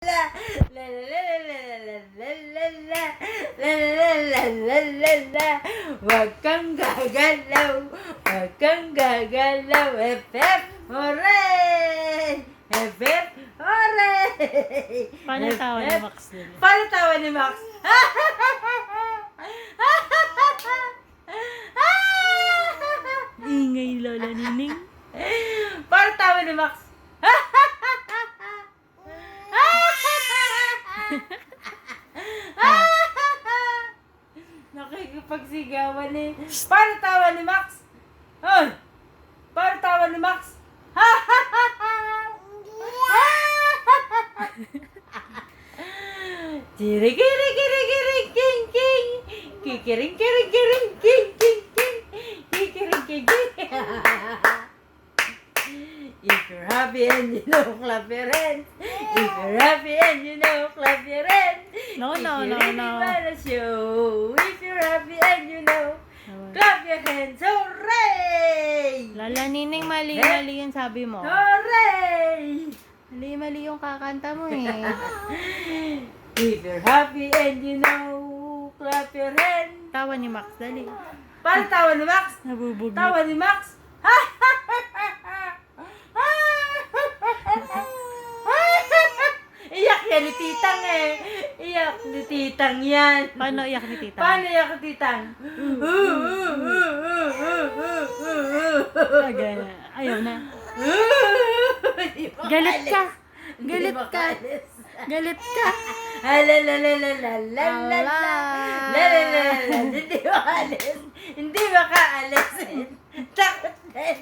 la la la la la la la la la la la la la. Huwag kang gagalaw, huwag kang gagalaw. Efep, hooray! Efep, hooray! Paano tawa ni Max din? Paano tawa ni Max? Ingay Lola Nining. Paano tawa ni Max? Nakikipagsigawan eh. Paano tawa ni Max? Hoy! Paano tawa ni Max? Kiri-kiri-kiri-kiri, king king. Kikiring-kiring-kiring, king king king. Kikiring-kiring. If you're happy and you know, clap your hands. If you're happy and you know, clap your hands. No. If you're happy and you know, clap your hands. Hooray! Lola Nining, mali-mali yung sabi mo. Hooray! Mali-mali yung kakanta mo eh. If you're happy and you know, clap your hands. Tawa ni Max, dali. Paano tawa ni Max? Nabubog na. Tawa ni Max? Iyak yan ni Titang eh. Iyak ni Titang yan. Paano iyak ni Tita? Paano iyak ni Titang? Agad na. Ayaw na. Galit ka. Galit ka. Galit ka. Hindi makaalis. Hindi makaalis. Takot din.